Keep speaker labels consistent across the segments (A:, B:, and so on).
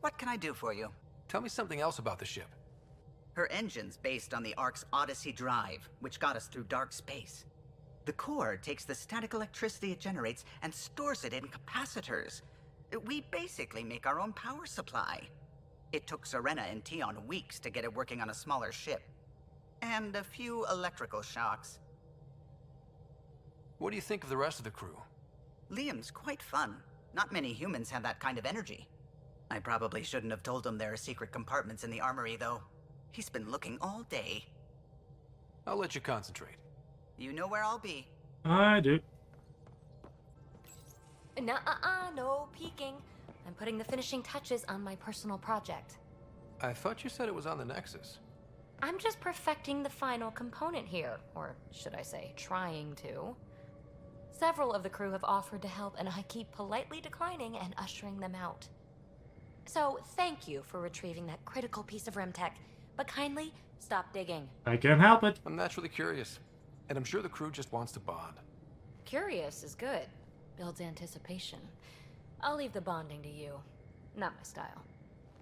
A: What can I do for you?
B: Tell me something else about the ship.
A: Her engine's based on the Ark's Odyssey drive, which got us through dark space. The core takes the static electricity it generates and stores it in capacitors. We basically make our own power supply. It took Serena and Tion weeks to get it working on a smaller ship. And a few electrical shocks.
B: What do you think of the rest of the crew?
A: Liam's quite fun. Not many humans have that kind of energy. I probably shouldn't have told him there are secret compartments in the armory, though. He's been looking all day.
B: I'll let you concentrate.
A: You know where I'll be.
C: I do.
D: Nuh-uh, no peeking. I'm putting the finishing touches on my personal project.
B: I thought you said it was on the Nexus.
D: I'm just perfecting the final component here, or should I say, trying to. Several of the crew have offered to help, and I keep politely declining and ushering them out. So, thank you for retrieving that critical piece of REM tech, but kindly stop digging.
C: I can't help it.
B: I'm naturally curious, and I'm sure the crew just wants to bond.
D: Curious is good. Builds anticipation. I'll leave the bonding to you. Not my style.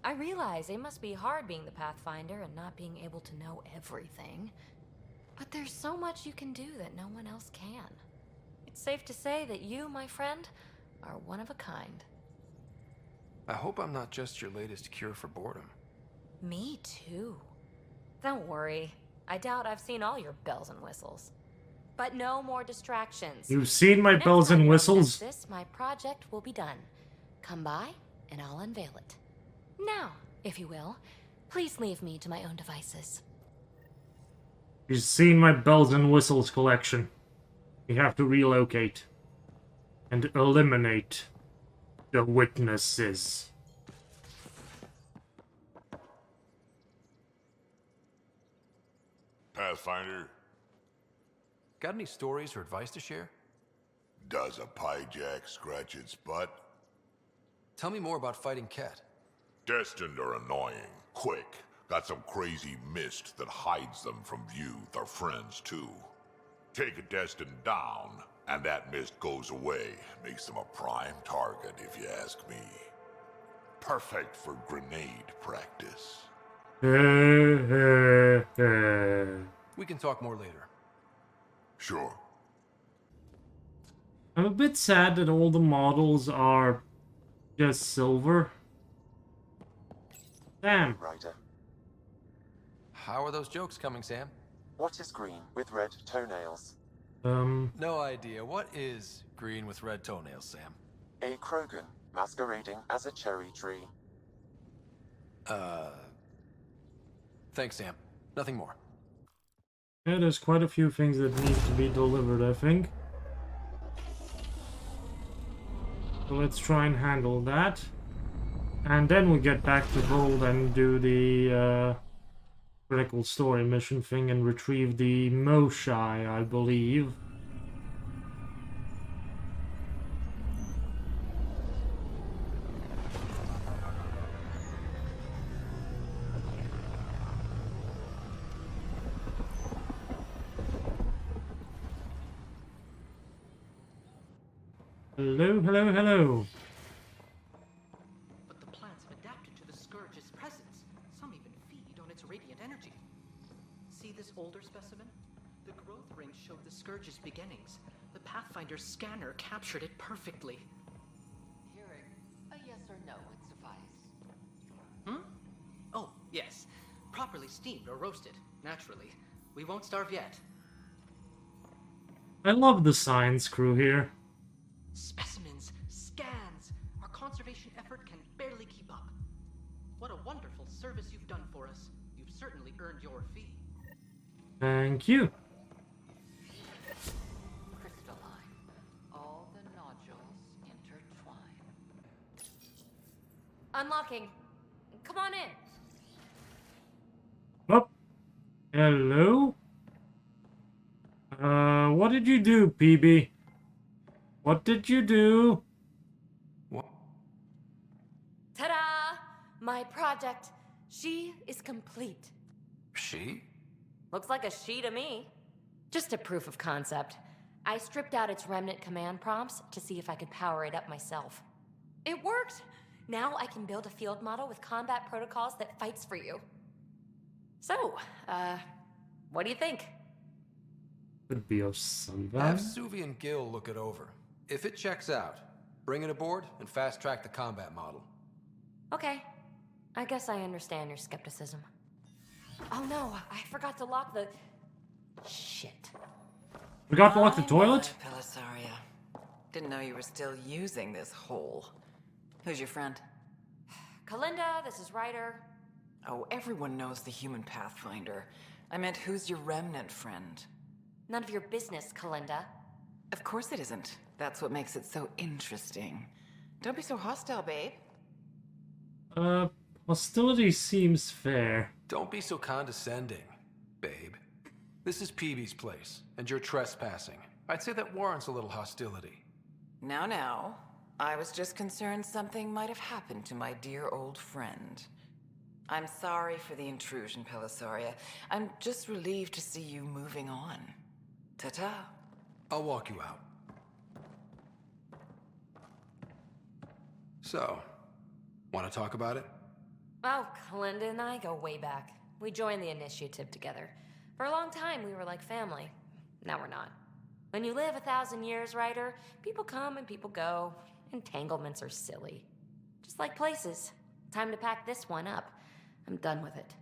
D: I realize it must be hard being the Pathfinder and not being able to know everything. But there's so much you can do that no one else can. It's safe to say that you, my friend, are one of a kind.
B: I hope I'm not just your latest cure for boredom.
D: Me too. Don't worry. I doubt I've seen all your bells and whistles. But no more distractions.
C: You've seen my
D: Next
C: bells
D: time
C: and
D: you're on
C: whistles.
D: Nexus, my project will be done. Come by, and I'll unveil it. Now, if you will, please leave me to my own devices.
C: You've seen my bells and whistles collection. We have to relocate. And eliminate the witnesses.
E: Pathfinder,
B: Got any stories or advice to share?
E: does a pie jack scratch its butt?
B: Tell me more about fighting Ket.
E: Destined are annoying. Quick. Got some crazy mist that hides them from view, their friends too. Take a Destined down, and that mist goes away. Makes them a prime target, if you ask me. Perfect for grenade practice.
B: We can talk more later.
E: Sure.
C: I'm a bit sad that all the models are just silver. Damn.
F: Rider.
B: How are those jokes coming, Sam?
F: What is green with red toenails?
B: No idea. What is green with red toenails, Sam?
F: A Krogan masquerading as a cherry tree.
B: Thanks, Sam. Nothing more.
C: Yeah, there's quite a few things that need to be delivered, I think. So let's try and handle that. And then we'll get back to Gold and do the critical story mission thing and retrieve the Moshai, I believe. Hello, hello, hello.
G: But the plants have adapted to the Scourge's presence. Some even feed on its radiant energy. See this older specimen? The growth rings showed the Scourge's beginnings. The Pathfinder's scanner captured it perfectly.
H: Hearing a yes or no would suffice.
G: Oh, yes. Properly steamed or roasted, naturally. We won't starve yet.
C: I love the science crew here.
G: Specimens, scans. Our conservation effort can barely keep up. What a wonderful service you've done for us. You've certainly earned your fee.
C: Thank you.
H: Crystalline. All the nodules intertwine.
D: Unlocking. Come on in.
C: Oh. Hello? What did you do, PB? What did you do?
B: What?
D: Ta-da! My project. She is complete.
B: She?
D: Looks like a she to me. Just a proof of concept. I stripped out its remnant command prompts to see if I could power it up myself. It worked! Now I can build a field model with combat protocols that fights for you. So, what do you think?
C: Could be of some
B: Have
C: value.
B: Suvi and Gil look it over. If it checks out, bring it aboard and fast-track the combat model.
D: Okay. I guess I understand your skepticism. Oh no, I forgot to lock the... Shit.
C: Forgot to lock the toilet?
H: My, Pellisaria. Didn't know you were still using this hole. Who's your friend?
D: Kalinda, this is Ryder.
H: Oh, everyone knows the human Pathfinder. I meant, who's your remnant friend?
D: None of your business, Kalinda.
H: Of course it isn't. That's what makes it so interesting. Don't be so hostile, babe.
C: Hostility seems fair.
B: Don't be so condescending, babe. This is Peebee's place, and you're trespassing. I'd say that warrants a little hostility.
H: Now. I was just concerned something might have happened to my dear old friend. I'm sorry for the intrusion, Pellisaria. I'm just relieved to see you moving on. Ta-ta.
B: I'll walk you out. So, want to talk about it?
D: Oh, Kalinda and I go way back. We joined the initiative together. For a long time, we were like family. Now we're not. When you live 1,000 years, Ryder, people come and people go. Entanglements are silly. Just like places. Time to pack this one up. I'm done with it.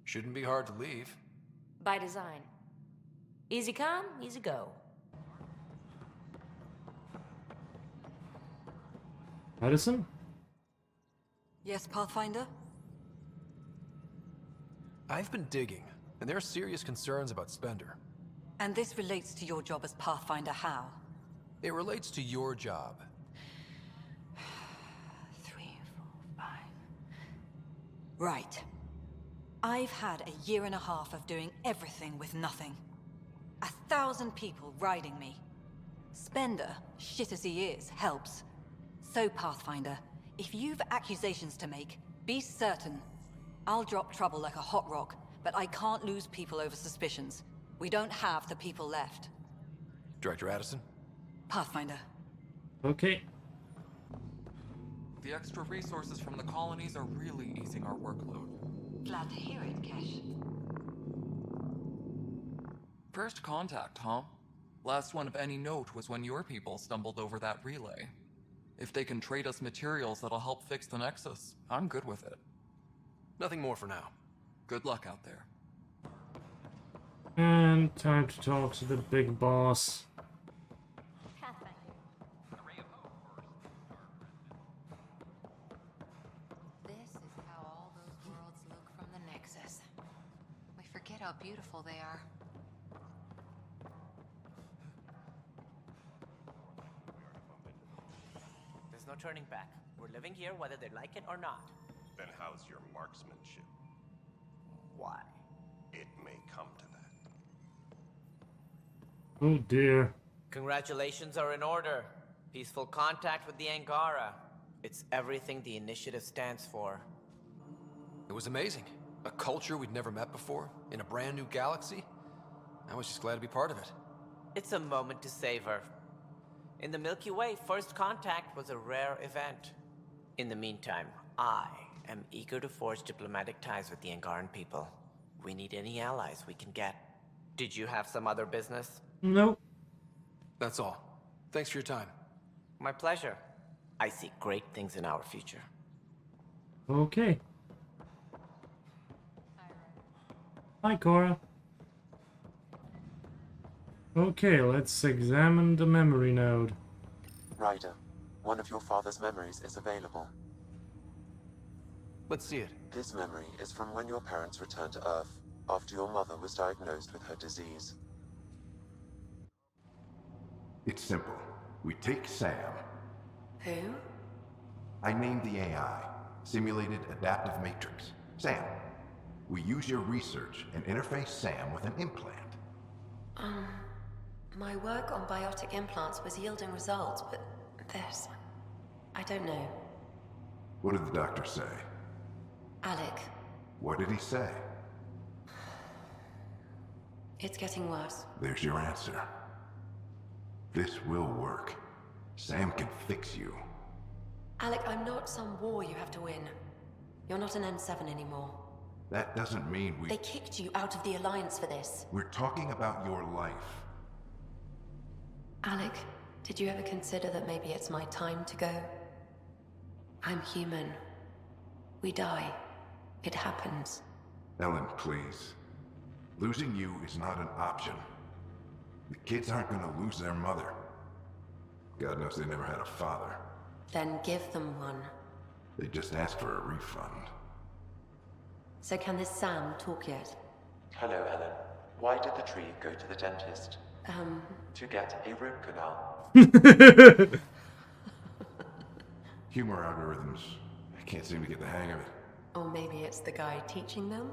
B: Shouldn't be hard to leave.
D: By design. Easy come, easy go.
C: Madison?
I: Yes, Pathfinder?
B: I've been digging, and there are serious concerns about Spender.
I: And this relates to your job as Pathfinder how?
B: It relates to your job.
I: 3, 4, 5... Right. I've had a year and a half of doing everything with nothing. 1,000 people riding me. Spender, shit as he is, helps. So, Pathfinder, if you've accusations to make, be certain. I'll drop trouble like a hot rock, but I can't lose people over suspicions. We don't have the people left.
B: Director Addison?
I: Pathfinder.
C: Okay.
J: The extra resources from the colonies are really easing our workload.
I: Glad to hear it, Kesh.
J: First contact, huh? Last one of any note was when your people stumbled over that relay. If they can trade us materials that'll help fix the Nexus, I'm good with it.
B: Nothing more for now.
J: Good luck out there.
C: And time to talk to the big boss.
H: This is how all those worlds look from the Nexus. We forget how beautiful they are.
K: There's no turning back. We're living here whether they like it or not.
L: Then how's your marksmanship?
K: Why?
L: It may come to that.
C: Oh dear.
K: Congratulations are in order. Peaceful contact with the Angara. It's everything the initiative stands for.
B: It was amazing. A culture we'd never met before, in a brand new galaxy. I was just glad to be part of it.
K: It's a moment to savor. In the Milky Way, first contact was a rare event. In the meantime, I am eager to forge diplomatic ties with the Angaran people. We need any allies we can get. Did you have some other business?
C: Nope.
B: That's all. Thanks for your time.
K: My pleasure. I see great things in our future.
C: Okay. Hi, Cora. Okay, let's examine the memory node.
F: Ryder, one of your father's memories is available.
B: Let's see it.
F: This memory is from when your parents returned to Earth, after your mother was diagnosed with her disease.
M: It's simple. We take Sam.
H: Who?
M: I named the AI, Simulated Adaptive Matrix. Sam. We use your research and interface Sam with an implant.
N: My work on biotic implants was yielding results, but this... I don't know.
M: What did the doctor say?
N: Alec,
M: What did he say?
N: it's getting worse.
M: There's your answer. This will work. Sam can fix you.
N: Alec, I'm not some war you have to win. You're not an N7 anymore.
M: That doesn't mean we...
N: They kicked you out of the Alliance for this.
M: We're talking about your life.
N: Alec, did you ever consider that maybe it's my time to go? I'm human. We die. It happens.
M: Ellen, please. Losing you is not an option. The kids aren't gonna lose their mother. God knows they never had a father.
N: Then give them one.
M: They just asked for a refund.
N: So can this Sam talk yet?
F: Hello, Ellen. Why did the tree go to the dentist? To get a root canal.
M: Humor algorithms. I can't seem to get the hang of it.
N: Or maybe it's the guy teaching them?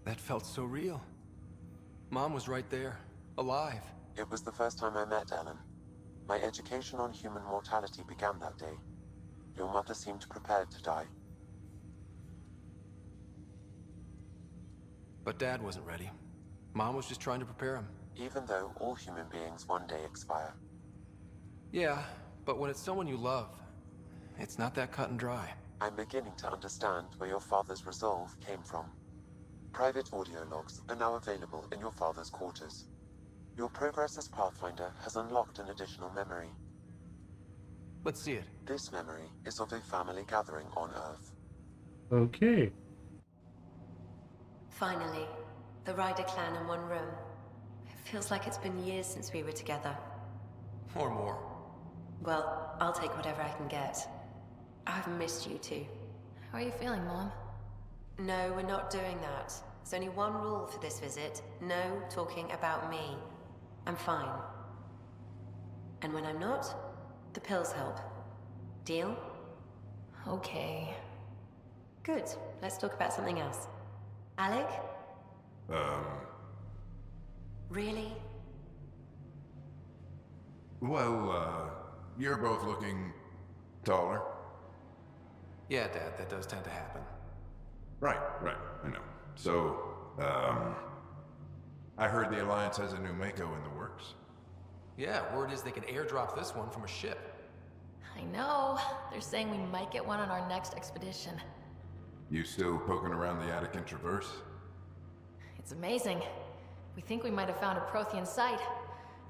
B: That felt so real. Mom was right there, alive.
F: It was the first time I met Ellen. My education on human mortality began that day. Your mother seemed prepared to die.
B: But Dad wasn't ready. Mom was just trying to prepare him.
F: Even though all human beings one day expire.
B: Yeah, but when it's someone you love, it's not that cut and dry.
F: I'm beginning to understand where your father's resolve came from. Private audio logs are now available in your father's quarters. Your progress as Pathfinder has unlocked an additional memory.
B: Let's see it.
F: This memory is of a family gathering on Earth.
C: Okay.
N: Finally, the Ryder clan in one room. It feels like it's been years since we were together.
B: Or more.
N: Well, I'll take whatever I can get. I've missed you too.
D: How are you feeling, Mom?
N: No, we're not doing that. There's only one rule for this visit. No talking about me. I'm fine. And when I'm not, the pills help. Deal?
D: Okay.
N: Good. Let's talk about something else. Alec? Really?
M: Well, you're both looking taller.
B: Yeah, Dad, that does tend to happen.
M: Right, I know. So, I heard the Alliance has a new Mako in the works.
B: Yeah, word is they can airdrop this one from a ship.
D: I know. They're saying we might get one on our next expedition.
M: You still poking around the Attican Traverse?
D: It's amazing. We think we might have found a Prothean site.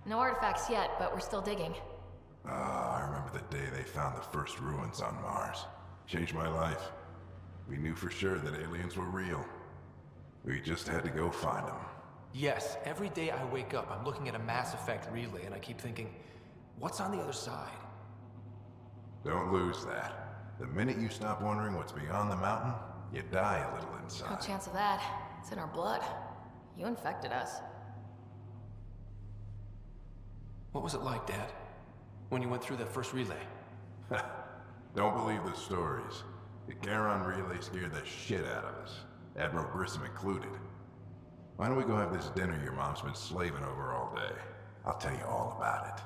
D: No artifacts yet, but we're still digging.
M: I remember the day they found the first ruins on Mars. Changed my life. We knew for sure that aliens were real. We just had to go find them.
B: Yes, every day I wake up, I'm looking at a Mass Effect relay and I keep thinking, what's on the other side?
M: Don't lose that. The minute you stop wondering what's beyond the mountain, you die a little
D: No
M: inside.
D: chance of that. It's in our blood. You infected us.
B: What was it like, Dad? When you went through that first relay?
M: Don't believe the stories. The Charon relay scared the shit out of us. Admiral Grissom included. Why don't we go have this dinner your mom's been slaving over all day? I'll tell you all about it.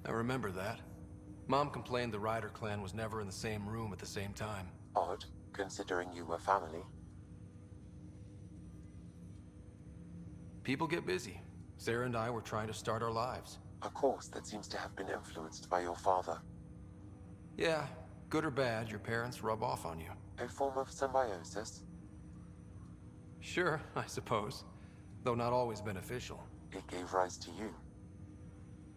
B: I remember that. Mom complained the Ryder clan was never in the same room at the same time.
F: Odd, considering you were family.
B: People get busy. Sarah and I were trying to start our lives.
F: A course that seems to have been influenced by your father.
B: Yeah, good or bad, your parents rub off on you.
F: A form of symbiosis.
B: Sure, I suppose. Though not always beneficial.
F: It gave rise to you.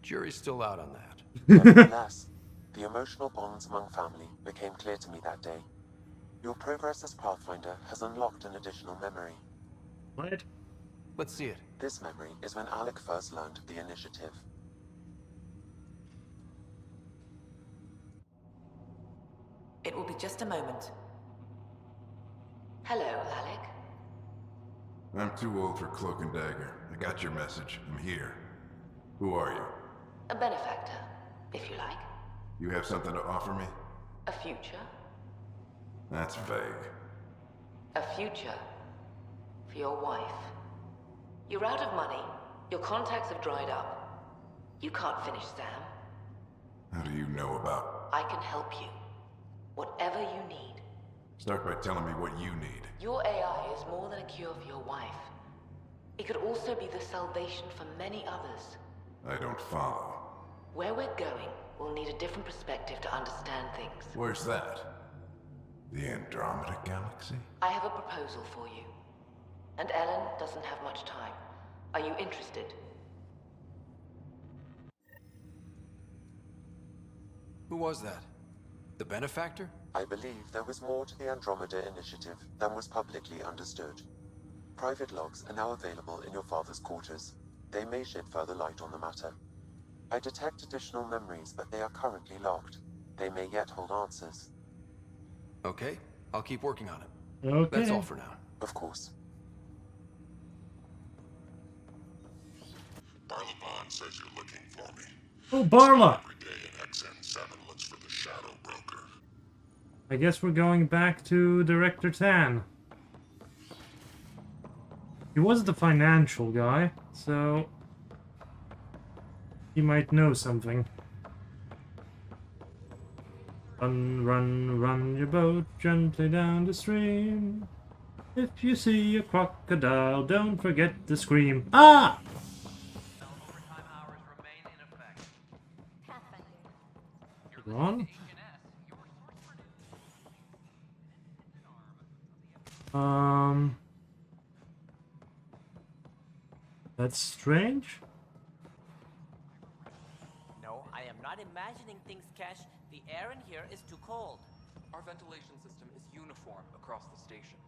B: Jury's still out on that.
F: Nevertheless, the emotional bonds among family became clear to me that day. Your progress as Pathfinder has unlocked an additional memory.
C: What?
B: Let's see it.
F: This memory is when Alec first learned of the initiative.
H: It will be just a moment. Hello, Alec.
M: I'm too old for cloak and dagger. I got your message. I'm here. Who are you?
H: A benefactor, if you like.
M: You have something to offer me?
H: A future.
M: That's vague.
H: A future. For your wife. You're out of money. Your contacts have dried up. You can't finish Sam.
M: know about?
O: I can help you. Whatever you need.
M: Start by telling me what you need.
O: Your AI is more than a cure for your wife. It could also be the salvation for many others.
M: I don't follow.
O: Where we're going, we'll need a different perspective to understand things.
M: Where's that? The Andromeda Galaxy?
O: I have a proposal for you. And Ellen doesn't have much time. Are you interested?
B: Who was that? The benefactor?
F: I believe there was more to the Andromeda initiative than was publicly understood. Private logs are now available in your father's quarters. They may shed further light on the matter. I detect additional memories, but they are currently locked. They may yet hold answers.
B: Okay, I'll keep working on it.
C: Okay.
B: That's all for now.
F: Of course.
E: Barlabon says you're looking for me.
C: Oh, Barla!
E: Every day in XN7 looks for the Shadow Broker.
C: I guess we're going back to Director Tan. He was the financial guy, so he might know something. Run, run, run your boat gently down the stream. If you see a crocodile, don't forget to scream. Ah! On. That's strange.
K: No, I am not imagining things, Cash. The air in here is too cold.
J: Our ventilation system is uniform across the station.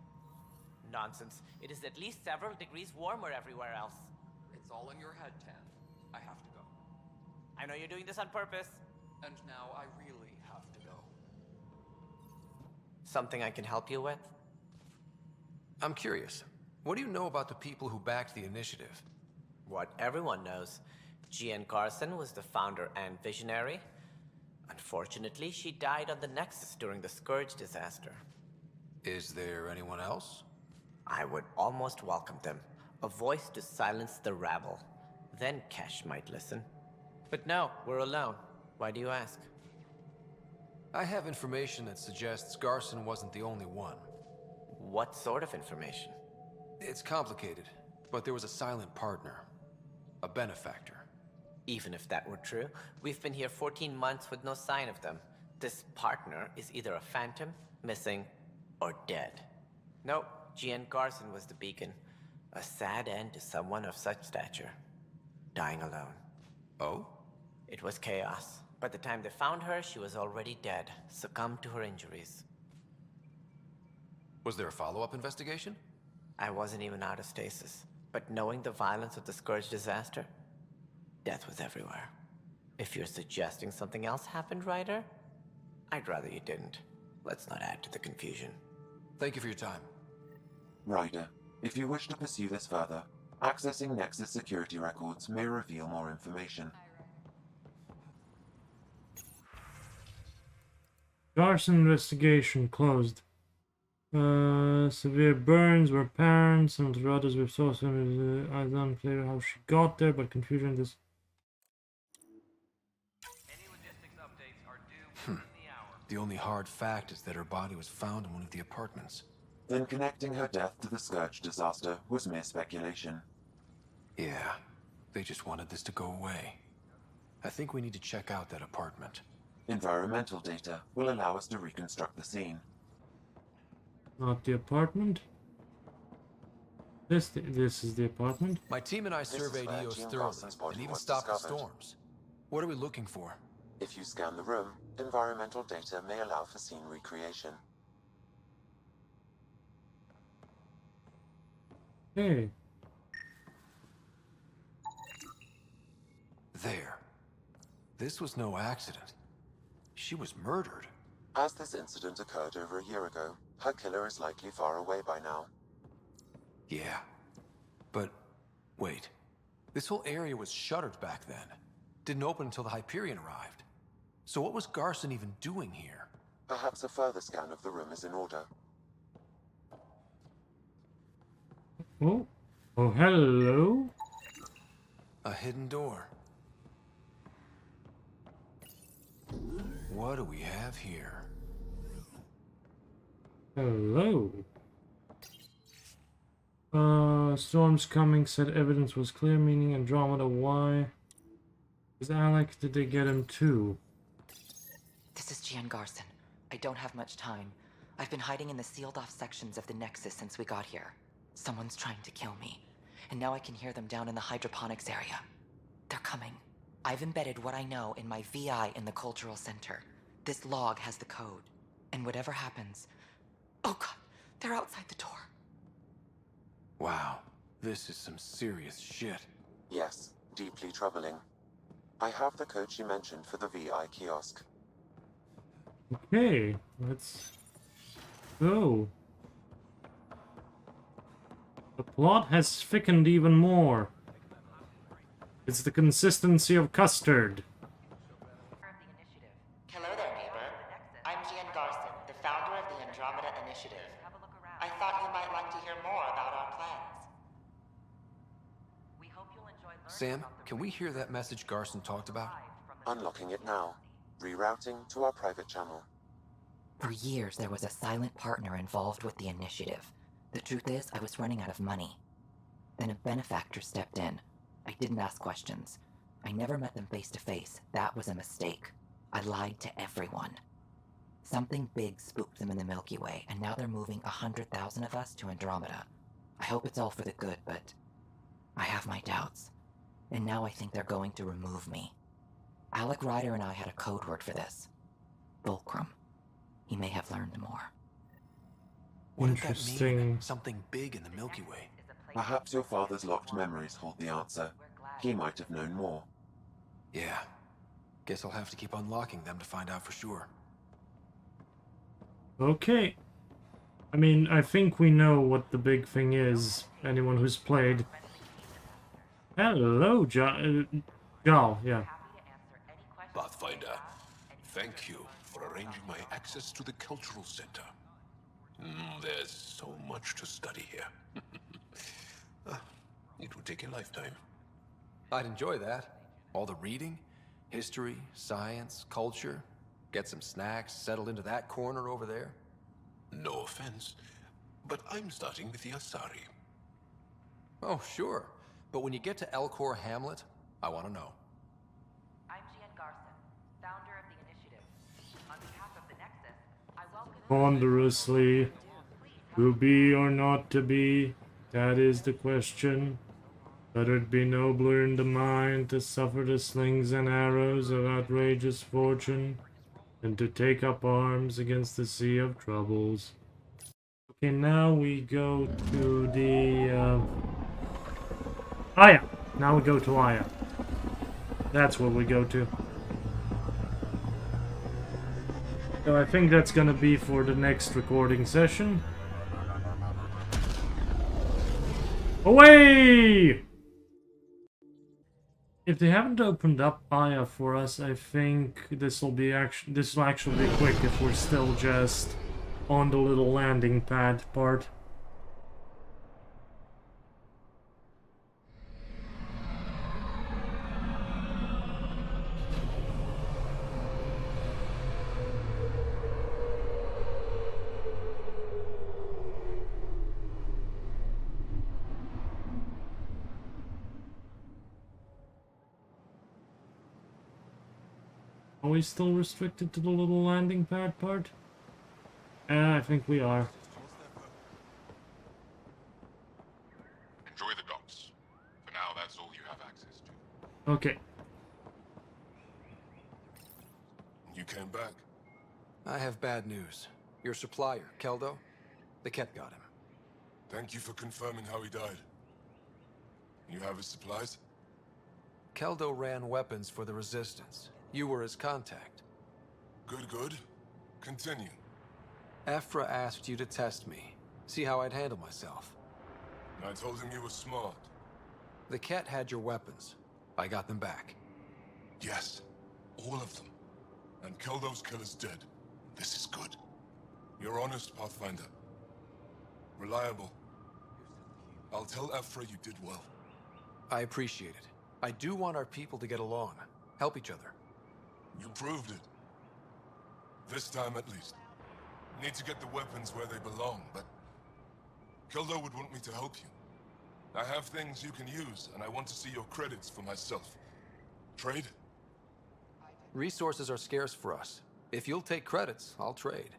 K: Nonsense. It is at least several degrees warmer everywhere else.
J: It's all in your head, Tan. I have to go.
K: I know you're doing this on purpose.
J: And now I really have to go.
K: Something I can help you with?
B: I'm curious. What do you know about the people who backed the initiative?
K: What everyone knows. Jean Carson was the founder and visionary. Unfortunately, she died on the Nexus during the Scourge disaster.
B: Is there anyone else?
K: I would almost welcome them. A voice to silence the rabble. Then Cash might listen. But no, we're alone. Why do you ask?
B: I have information that suggests Garson wasn't the only one.
K: What sort of information?
B: It's complicated, but there was a silent partner. A benefactor.
K: Even if that were true, we've been here 14 months with no sign of them. This partner is either a phantom, missing, or dead. Nope, Jean Carson was the beacon. A sad end to someone of such stature. Dying alone.
B: Oh?
K: It was chaos. By the time they found her, she was already dead, succumbed to her injuries.
B: Was there a follow-up investigation?
K: I wasn't even out of stasis. But knowing the violence of the Scourge disaster, death was everywhere. If you're suggesting something else happened, Ryder, I'd rather you didn't. Let's not add to the confusion.
B: Thank you for your time.
F: Ryder, if you wish to pursue this further, accessing Nexus security records may reveal more information.
C: Garson investigation closed. Severe burns were apparent. Some of the others we saw some is unclear how she got there, but confusion this.
P: Any logistics updates are due within the hour.
B: The only hard fact is that her body was found in one of the apartments.
F: Then connecting her death to the Scourge disaster was mere speculation.
B: Yeah, they just wanted this to go away. I think we need to check out that apartment.
F: Environmental data will allow us to reconstruct the scene.
C: Not the apartment. This is the apartment.
B: My team and I surveyed EOS thoroughly and even stopped the storms. What are we looking for?
F: If you scan the room, environmental data may allow for scene recreation.
C: Hey.
B: There. This was no accident. She was murdered.
F: As this incident occurred over a year ago, her killer is likely far away by now.
B: Yeah. But, wait. This whole area was shuttered back then. Didn't open until the Hyperion arrived. So what was Garson even doing here?
F: Perhaps a further scan of the room is in order.
C: Oh. Oh, hello.
B: A hidden door. What do we have here?
C: Hello. Storm's coming, said evidence was clear, meaning Andromeda. Why? Is Alex, did they get him too?
Q: This is Gian Garson. I don't have much time. I've been hiding in the sealed-off sections of the Nexus since we got here. Someone's trying to kill me, and now I can hear them down in the hydroponics area. They're coming. I've embedded what I know in my VI in the Cultural Center. This log has the code, and whatever happens... Oh god, they're outside the door.
B: Wow, this is some serious shit.
F: Yes, deeply troubling. I have the code she mentioned for the VI kiosk.
C: Okay, let's go. The plot has thickened even more. It's the consistency of custard.
Q: Hello there, neighbor. I'm Gian Garson, the founder of the Andromeda Initiative. I thought you might like to hear more about our plans.
B: Sam, can we hear that message Garson talked about?
F: Unlocking it now. Rerouting to our private channel.
Q: For years, there was a silent partner involved with the initiative. The truth is, I was running out of money. Then a benefactor stepped in. I didn't ask questions. I never met them face to face. That was a mistake. I lied to everyone. Something big spooked them in the Milky Way, and now they're moving 100,000 of us to Andromeda. I hope it's all for the good, but I have my doubts. And now I think they're going to remove me. Alec Ryder and I had a code word for this. Fulcrum. He may have learned more.
B: What did that mean? Something big in the Milky Way.
F: Perhaps your father's locked memories hold the answer. He might have known more.
B: Yeah. Guess I'll have to keep unlocking them to find out for sure.
C: Okay. I mean, I think we know what the big thing is. Anyone who's played. Hello, Jal, yeah.
E: Pathfinder, thank you for arranging my access to the Cultural Center. There's so much to study here. It would take a lifetime.
B: I'd enjoy that. All the reading, history, science, culture. Get some snacks, settle into that corner over there.
E: No offense, but I'm starting with the Asari.
B: Oh, sure. But when you get to Elcor Hamlet, I want to know.
O: I'm Gian Garson, founder of the initiative. On behalf of the Nexus, I welcome...
C: Ponderously. To be or not to be, that is the question. Better it be nobler in the mind to suffer the slings and arrows of outrageous fortune than to take up arms against the sea of troubles. Okay, now we go to the... Aya! Now we go to Aya. That's where we go to. So I think that's gonna be for the next recording session. Away! If they haven't opened up Aya for us, I think this will actually be quick if we're still just on the little landing pad part. Are we still restricted to the little landing pad part? I think we are.
E: Enjoy the docks. For now, that's all you have access to.
C: Okay.
E: You came back?
B: I have bad news. Your supplier, Keldo, the Ket got him.
E: Thank you for confirming how he died. You have his supplies?
B: Keldo ran weapons for the Resistance. You were his contact.
E: Good. Continue.
B: Ephra asked you to test me. See how I'd handle myself.
E: I told him you were smart.
B: The Ket had your weapons. I got them back.
E: Yes, all of them. And Keldo's killer's dead. This is good. You're honest, Pathfinder. Reliable. I'll tell Ephra you did well.
B: I appreciate it. I do want our people to get along. Help each other.
E: You proved it.
R: This time at least. Need to get the weapons where they belong, but... Kildo would want me to help you. I have things you can use, and I want to see your credits for myself. Trade?
B: Resources are scarce for us. If you'll take credits, I'll trade.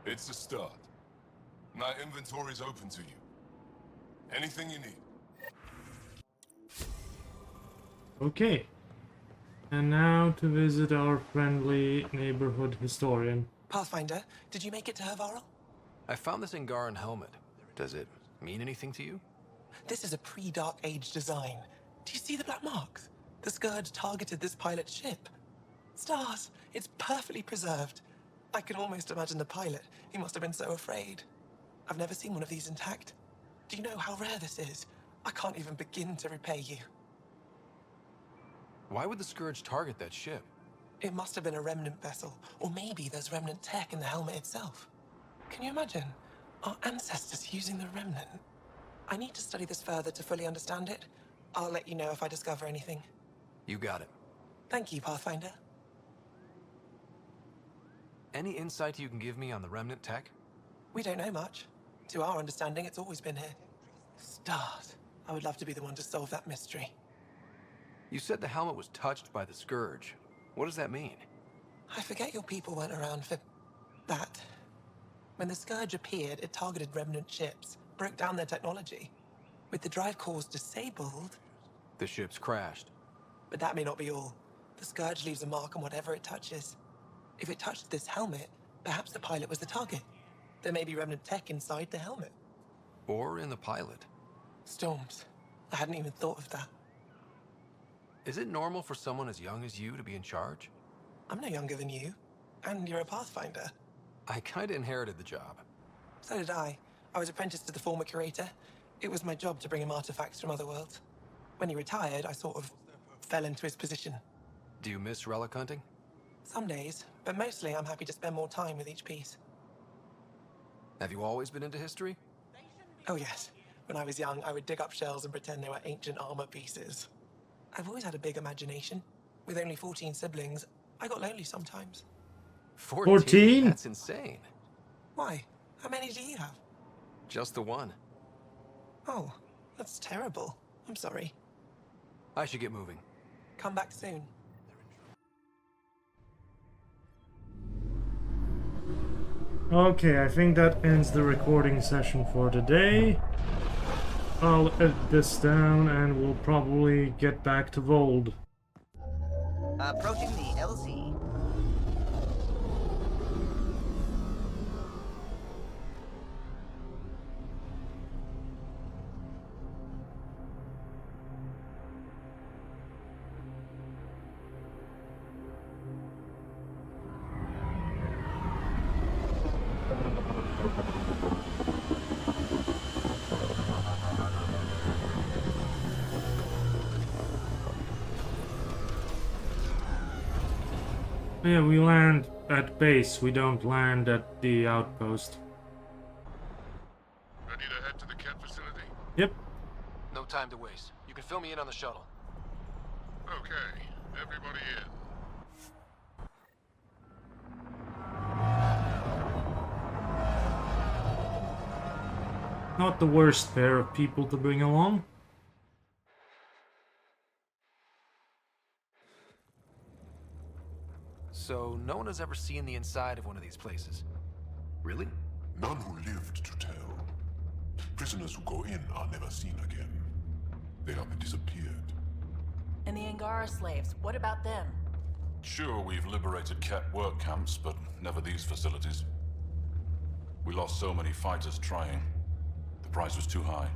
R: It's a start. My inventory's open to you. Anything you need.
C: Okay. And now to visit our friendly neighborhood historian.
S: Pathfinder, did you make it to Hervarl?
B: I found this Angaran helmet. Does it mean anything to you?
S: This is a pre-Dark Age design. Do you see the black marks? The Scourge targeted this pilot's ship. Stars, it's perfectly preserved. I can almost imagine the pilot. He must have been so afraid. I've never seen one of these intact. Do you know how rare this is? I can't even begin to repay you.
B: Why would the Scourge target that ship?
S: It must have been a remnant vessel, or maybe there's remnant tech in the helmet itself. Can you imagine? Our ancestors using the remnant. I need to study this further to fully understand it. I'll let you know if I discover anything.
B: You got it.
S: Thank you, Pathfinder.
B: Any insight you can give me on the remnant tech?
S: We don't know much. To our understanding, it's always been here. Stars. I would love to be the one to solve that mystery.
B: You said the helmet was touched by the Scourge. What does that mean?
S: I forget your people weren't around for that. When the Scourge appeared, it targeted remnant ships, broke down their technology. With the drive cores disabled...
B: The ship's crashed.
S: But that may not be all. The Scourge leaves a mark on whatever it touches. If it touched this helmet, perhaps the pilot was the target. There may be remnant tech inside the helmet.
B: Or in the pilot.
S: Storms. I hadn't even thought of that.
B: Is it normal for someone as young as you to be in charge?
S: I'm no younger than you. And you're a Pathfinder.
B: I kinda inherited the job.
S: So did I. I was apprenticed to the former curator. It was my job to bring him artifacts from other worlds. When he retired, I sort of fell into his position.
B: Do you miss relic hunting?
S: Some days, but mostly I'm happy to spend more time with each piece.
B: Have you always been into history?
S: Oh yes. When I was young, I would dig up shells and pretend they were ancient armor pieces. I've always had a big imagination. With only 14 siblings, I got lonely sometimes.
B: 14? That's insane.
S: Why? How many do you have?
B: Just the one.
S: Oh, that's terrible. I'm sorry.
B: I should get moving.
S: Come back soon.
C: Okay, I think that ends the recording session for today. I'll edit this down and we'll probably get back to Vold.
A: Approaching the LZ.
C: Yeah, we land at base, we don't land at the outpost.
R: Ready to head to the Cat facility?
C: Yep.
B: No time to waste. You can fill me in on the shuttle.
R: Okay, everybody in.
C: Not the worst pair of people to bring along.
B: So, no one has ever seen the inside of one of these places. Really?
E: None who lived to tell. Prisoners who go in are never seen again. They have disappeared.
T: And the Angara slaves, what about them?
U: Sure, we've liberated Cat work camps, but never these facilities. We lost so many fighters trying. The price was too high.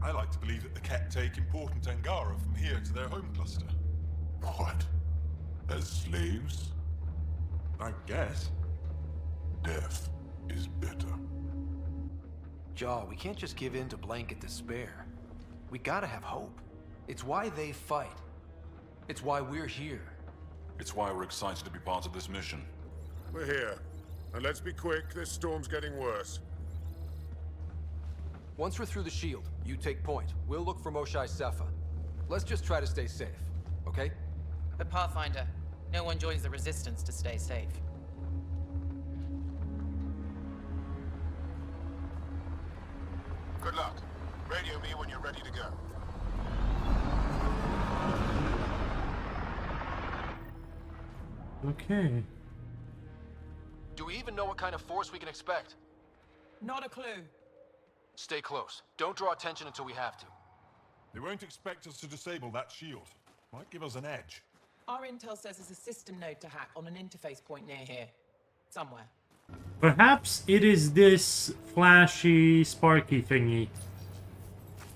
R: I like to believe that the Cat take important Angara from here to their home cluster.
E: What? As slaves?
R: I guess.
E: Death is better.
B: Jaw, we can't just give in to blanket despair. We gotta have hope. It's why they fight. It's why we're here.
U: It's why we're excited to be part of this mission.
R: We're here. And let's be quick, this storm's getting worse.
B: Once we're through the shield, you take point. We'll look for Moshai Sepha. Let's just try to stay safe, okay?
V: But Pathfinder, no one joins the Resistance to stay safe.
C: Okay.
B: Do we even know what kind of force we can expect?
H: Not a clue.
B: Stay close. Don't draw attention until we have to.
G: They won't expect us to disable that shield. Might give us an edge.
H: Our intel says there's a system node to hack on an interface point near here. Somewhere.
C: Perhaps it is this flashy, sparky thingy.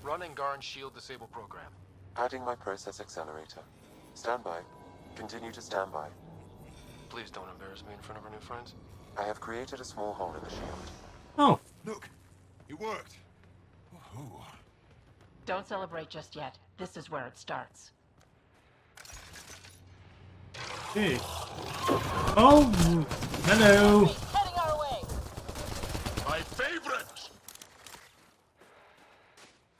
B: Run Angaran's shield disable program.
F: Adding my process accelerator. Stand by. Continue to stand by.
B: Please don't embarrass me in front of our new friends.
F: I have created a small hole in the shield.
C: Oh.
G: Look, it worked. Ooh.
T: Don't celebrate just yet. This is where it starts.
C: Hey. Oh, hello.
T: Heading our way.
G: My favorite.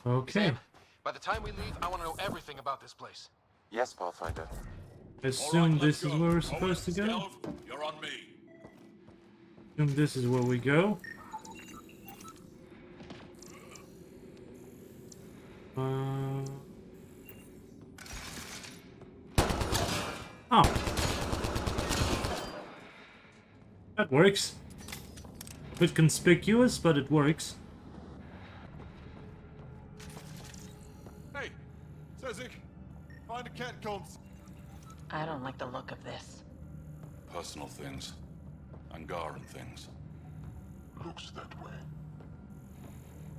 C: Okay.
B: Sam, by the time we leave, I want to know everything about this place.
F: Yes, Pathfinder.
C: Assume this is where we're supposed to go.
G: You're on me.
C: Assume this is where we go. Oh. That works. A bit conspicuous, but it works.
G: Hey, Sezik, find a catacombs.
T: I don't like the look of this.
U: Personal things. Angaran things.
G: Looks that way.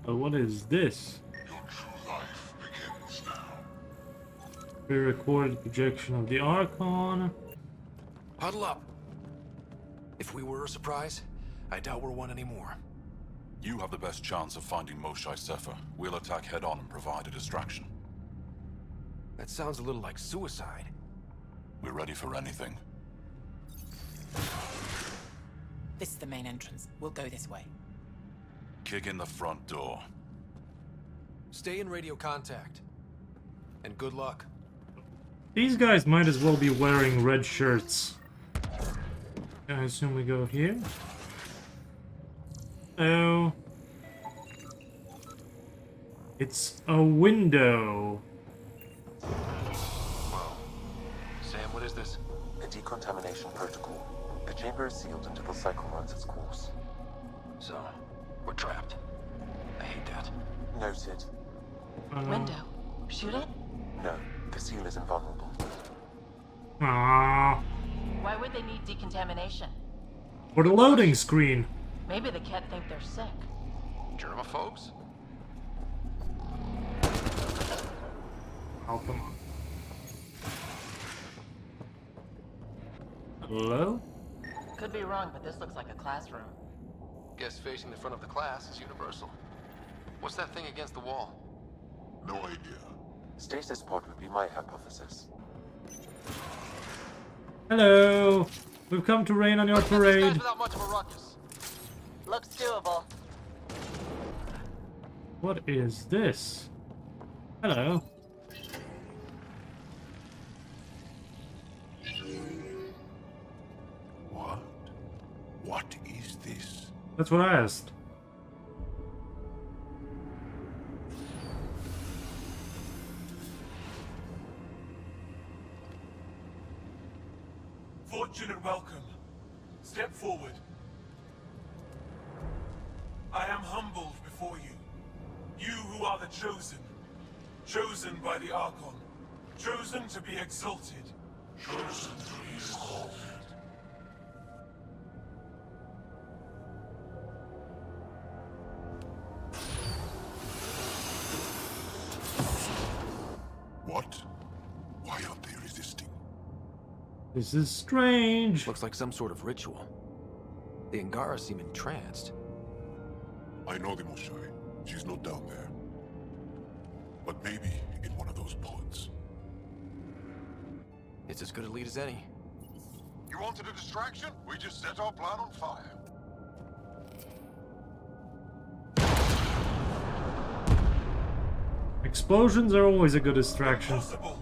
C: But what is this?
G: Your true life begins now.
C: Pre-recorded projection of the Archon.
B: Huddle up. If we were a surprise, I doubt we're one anymore.
U: You have the best chance of finding Moshae Sefer. We'll attack head-on and provide a distraction.
B: That sounds a little like suicide.
U: We're ready for anything.
T: This is the main entrance. We'll go this way.
U: Kick in the front door.
B: Stay in radio contact. And good luck.
C: These guys might as well be wearing red shirts. I assume we go here. Oh. It's a window.
B: Whoa. Sam, what is this?
F: A decontamination protocol. The chamber is sealed until the cycle runs its course.
B: So, we're trapped. I hate that.
F: Noted.
T: Window. Shoot it?
F: No, the seal is invulnerable.
C: Aww.
T: Why would they need decontamination?
C: For the loading screen.
T: Maybe the Ket think they're sick.
B: Germaphobes?
C: Oh, come on. Hello?
T: Could be wrong, but this looks like a classroom.
B: Guess facing the front of the class is universal. What's that thing against the wall?
G: No idea.
F: Stasis pod would be my hypothesis.
C: Hello! We've come to rain on your parade.
B: Without much of a ruckus.
T: Looks doable.
C: What is this? Hello.
G: What? What is this?
C: That's what I asked.
V: Fortune and welcome. Step forward. I am humbled before you. You who are the chosen. Chosen by the Archon. Chosen to be exalted. Chosen to be exalted.
G: What? Why aren't they resisting?
C: This is strange.
B: Looks like some sort of ritual. The Angara seem entranced.
G: I know the Moshae. She's not down there. But maybe in one of those pods.
B: It's as good a lead as any.
G: You wanted a distraction? We just set our plan on fire.
C: Explosions are always a good distraction.
V: Impossible.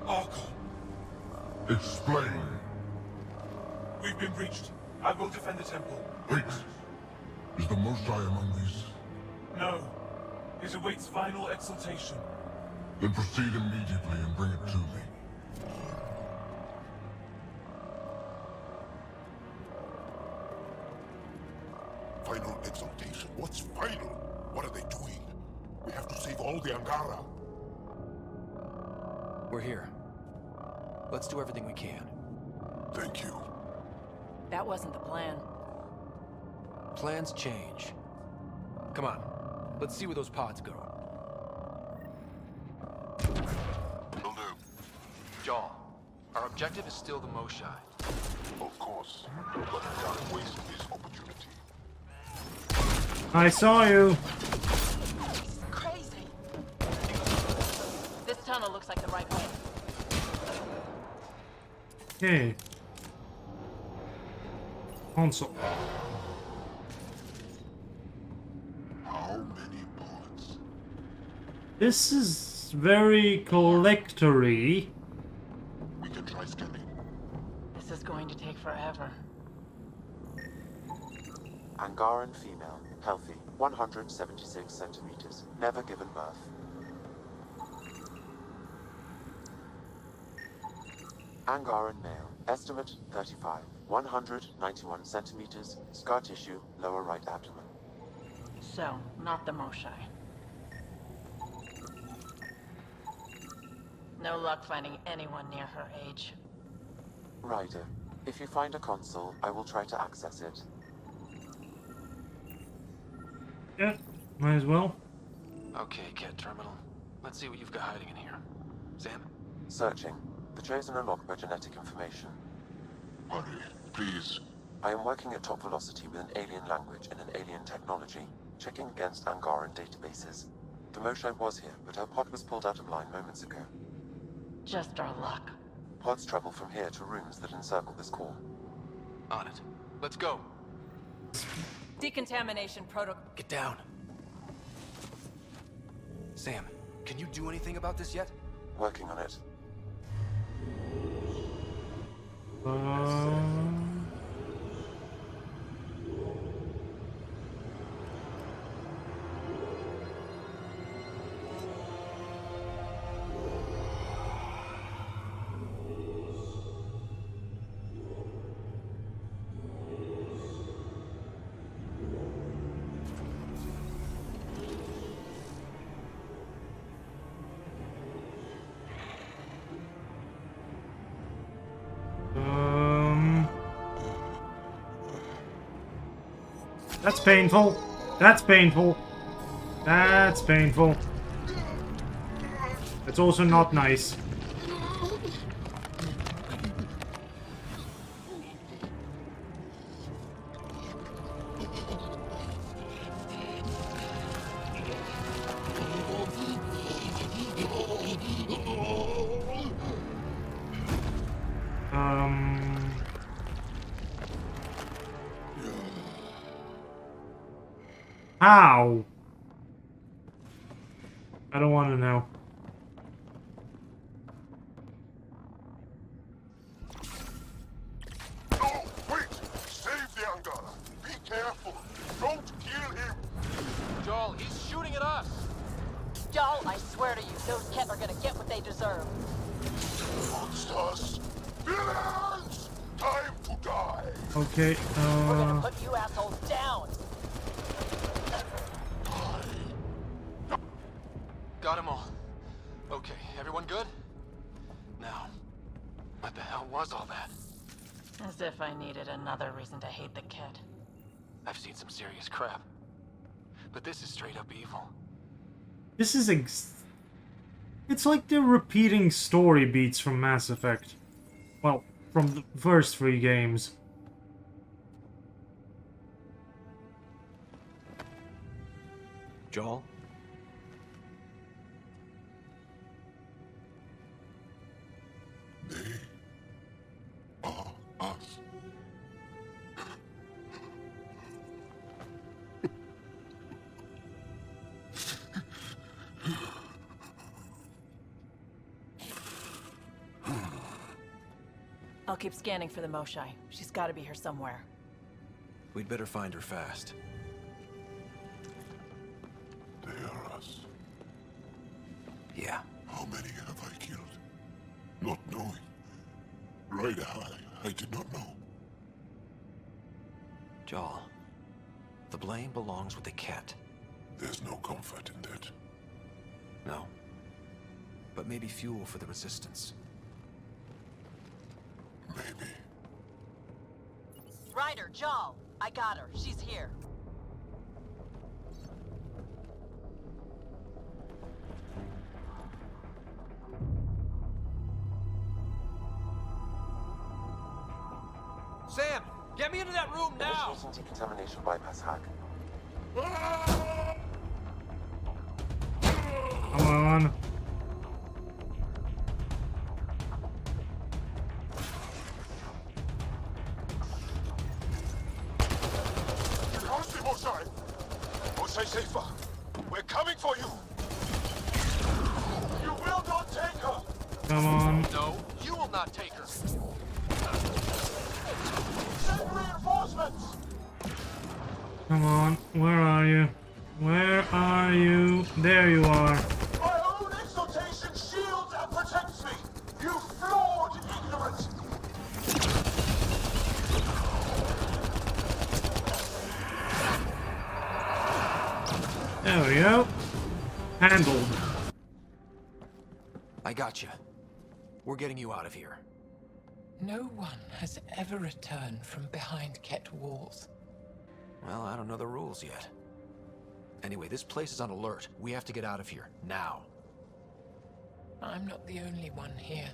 V: Archon.
G: Explain.
V: We've been breached. I will defend the temple.
G: Wait. Is the Moshae among these?
V: No. It awaits final exaltation.
G: Then proceed immediately and bring it to me. Final exaltation? What's final? What are they doing? We have to save all the Angara.
B: We're here. Let's do everything we can.
G: Thank you.
T: That wasn't the plan.
B: Plans change. Come on. Let's see where those pods go.
G: Will do.
B: Jaal, our objective is still the Moshai.
G: Of course. But we can't waste this opportunity.
C: I saw you.
T: Crazy. This tunnel looks like the right way.
C: Okay. Console.
G: How many pods?
C: This is very collectory.
G: We can try scanning.
T: This is going to take forever.
F: Angaran female, healthy, 176 centimeters, never given birth. Angaran male, estimate 35, 191 centimeters, scar tissue, lower right abdomen.
T: So, not the Moshai. No luck finding anyone near her age.
F: Ryder, if you find a console, I will try to access it.
C: Yeah, might as well.
B: Okay, Cat Terminal. Let's see what you've got hiding in here. Sam?
F: Searching. The Chosen are locked by genetic information.
G: Hurry, please.
F: I am working at top velocity with an alien language and an alien technology, checking against Angaran databases. The Moshai was here, but her pod was pulled out of line moments ago.
T: Just our luck.
F: Pods travel from here to rooms that encircle this core.
B: On it. Let's go.
T: Decontamination protocol.
B: Get down. Sam, can you do anything about this yet?
F: Working on it.
C: That's painful. That's painful. That's painful. It's also not nice. How? I don't want to know.
G: No, wait! Save the Angara! Be careful! Don't kill him!
B: Jaal, he's shooting at us!
T: Y'all, I swear to you, those Ket are gonna get what they deserve.
G: Monsters! Villains! Time to die!
C: Okay,
T: We're gonna put you assholes down!
B: Got them all. Okay, everyone good? Now, what the hell was all that?
T: As if I needed another reason to hate the Ket.
B: I've seen some serious crap. But this is straight up evil.
C: this is it's like they're repeating story beats from Mass Effect. Well, from the first 3 games.
B: Jaal?
G: Us.
T: I'll keep scanning for the Moshai. She's gotta be here somewhere.
B: We'd better find her fast.
G: They are us.
B: Yeah.
G: How many have I killed? Not knowing. Right, I did not know.
B: Jal, the blame belongs with the cat.
G: There's no comfort in that.
B: No. But maybe fuel for the resistance.
G: Maybe.
T: Ryder, Jal, I got her. She's here.
B: Sam, get me into that room now!
F: Initiating decontamination bypass hack.
C: Come on.
G: Cross the Mosai! Mosai safer! We're coming for you! You will not take her!
C: Come on.
B: No, you will not take her!
G: Send reinforcements!
C: Come on. Where are you? Where are you? There you are.
G: My own exaltation shields and protects me! You flawed ignorant!
C: There we go. Handled.
B: I gotcha. We're getting you out of here.
H: No one has ever returned from behind Ket walls.
B: Well, I don't know the rules yet. Anyway, this place is on alert. We have to get out of here, now.
H: I'm not the only one here.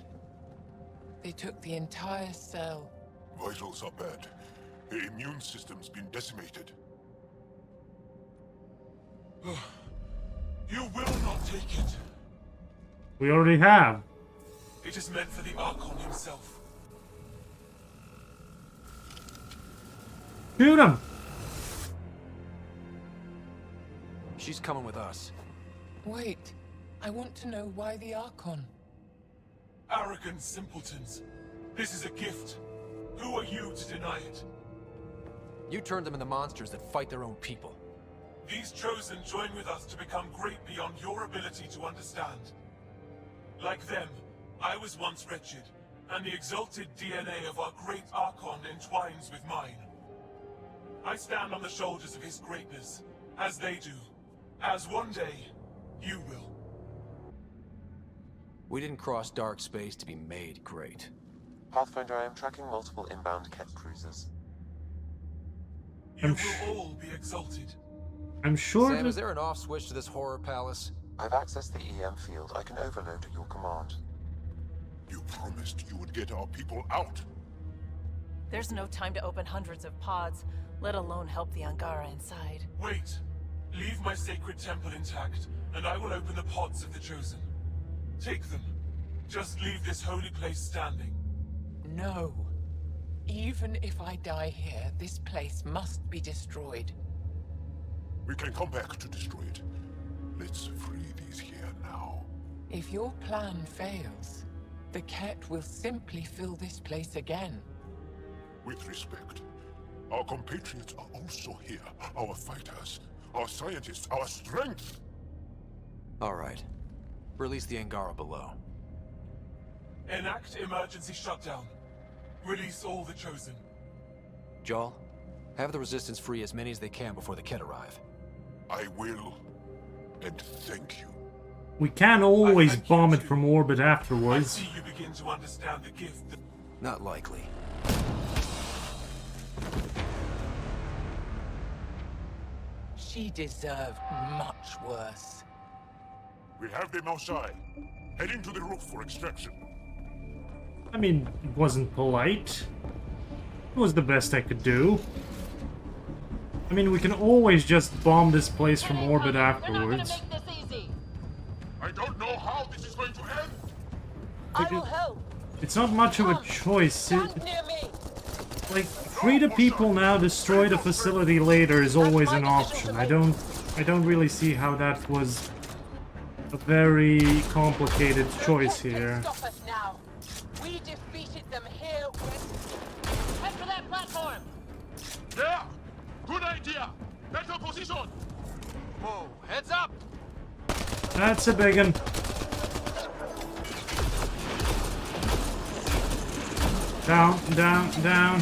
H: They took the entire cell.
G: Vitals are bad. The immune system's been decimated.
V: You will not take it.
C: We already have.
V: It is meant for the Archon himself.
C: Shoot him!
B: She's coming with us.
H: Wait, I want to know why the Archon.
V: Arrogant simpletons. This is a gift. Who are you to deny it?
B: You turned them into monsters that fight their own people.
V: These Chosen join with us to become great beyond your ability to understand. Like them, I was once wretched, and the exalted DNA of our great Archon entwines with mine. I stand on the shoulders of his greatness, as they do, as one day, you will.
B: We didn't cross dark space to be made great.
F: Pathfinder, I am tracking multiple inbound Ket cruisers.
V: You will all be exalted.
C: I'm sure.
B: Sam, is there an off switch to this horror palace?
F: I've accessed the EM field. I can overload at your command.
G: You promised you would get our people out.
T: There's no time to open hundreds of pods, let alone help the Angara inside.
V: Wait. Leave my sacred temple intact, and I will open the pods of the Chosen. Take them. Just leave this holy place standing.
H: No. Even if I die here, this place must be destroyed.
G: We can come back to destroy it. Let's free these here now.
H: If your plan fails, the Ket will simply fill this place again.
G: With respect, our compatriots are also here. Our fighters, our scientists, our strength.
B: All right. Release the Angara below.
V: Enact emergency shutdown. Release all the Chosen.
B: Jal, have the Resistance free as many as they can before the Ket arrive.
G: I will. And thank you.
C: We can always bomb it from orbit afterwards.
V: I see you begin to understand the gift that...
B: Not likely.
H: She deserved much worse.
G: We have them outside. Heading to the roof for extraction.
C: I mean, it wasn't polite. It was the best I could do. I mean, we can always just bomb this place from orbit afterwards.
G: I don't know how this is going to end.
T: I will help.
C: It's not much of a choice. Like, free the people now, destroy the facility later is always an option. I don't really see how that was a very complicated choice here.
T: Stop us now. We defeated them here with... Head for that platform!
G: Yeah! Good idea! Better position!
B: Whoa, heads up!
C: That's a big one. Down, down, down.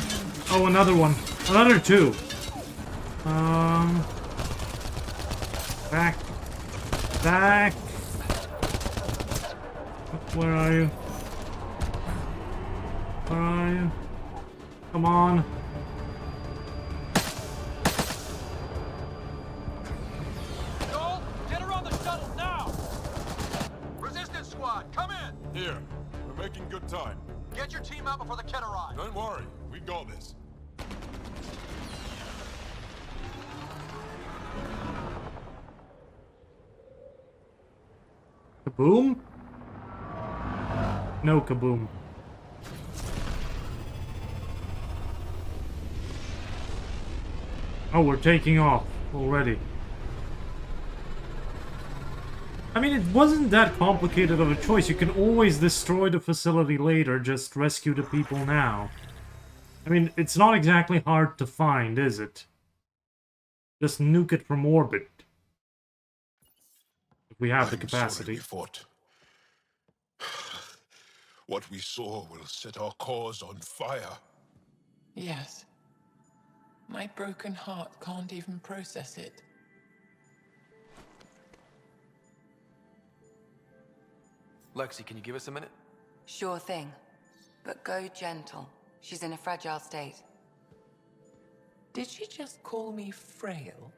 C: Oh, another one. Another two. Back. Back. Where are you? Where are you? Come on.
B: Joel, get her on the shuttle now! Resistance squad, come in!
R: Here. We're making good time.
B: Get your team out before the kid arrives.
R: Don't worry. We got this.
C: Kaboom? No kaboom. Oh, we're taking off already. I mean, it wasn't that complicated of a choice. You can always destroy the facility later, just rescue the people now. I mean, it's not exactly hard to find, is it? Just nuke it from orbit. If we have the capacity.
R: Sorry we fought. What we saw will set our cause on fire.
H: Yes. My broken heart can't even process it.
B: Lexi, can you give us a minute?
I: Sure thing. But go gentle. She's in a fragile state.
H: Did she just call me frail?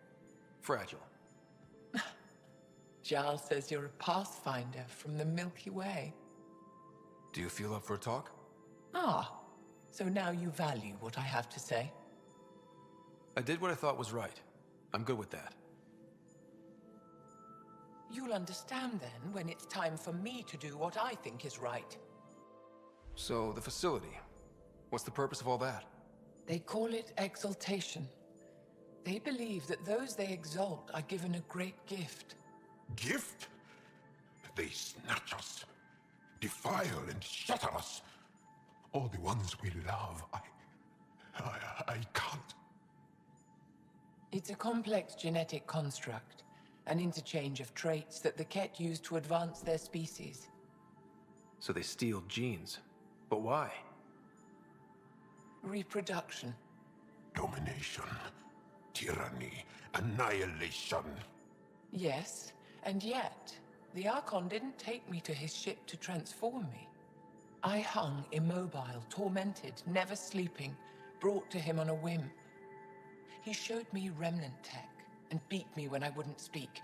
B: Fragile.
H: Giles says you're a pathfinder from the Milky Way.
B: Do you feel up for a talk?
H: Ah, so now you value what I have to say.
B: I did what I thought was right. I'm good with that.
H: You'll understand then when it's time for me to do what I think is right.
B: So, the facility. What's the purpose of all that?
H: They call it exaltation. They believe that those they exalt are given a great gift.
R: Gift? They snatch us, defile and shatter us. All the ones we love. I can't.
H: It's a complex genetic construct, an interchange of traits that the Ket use to advance their species.
B: So they steal genes. But why?
H: Reproduction.
R: Domination, tyranny, annihilation.
H: Yes, and yet, the Archon didn't take me to his ship to transform me. I hung immobile, tormented, never sleeping, brought to him on a whim. He showed me remnant tech and beat me when I wouldn't speak.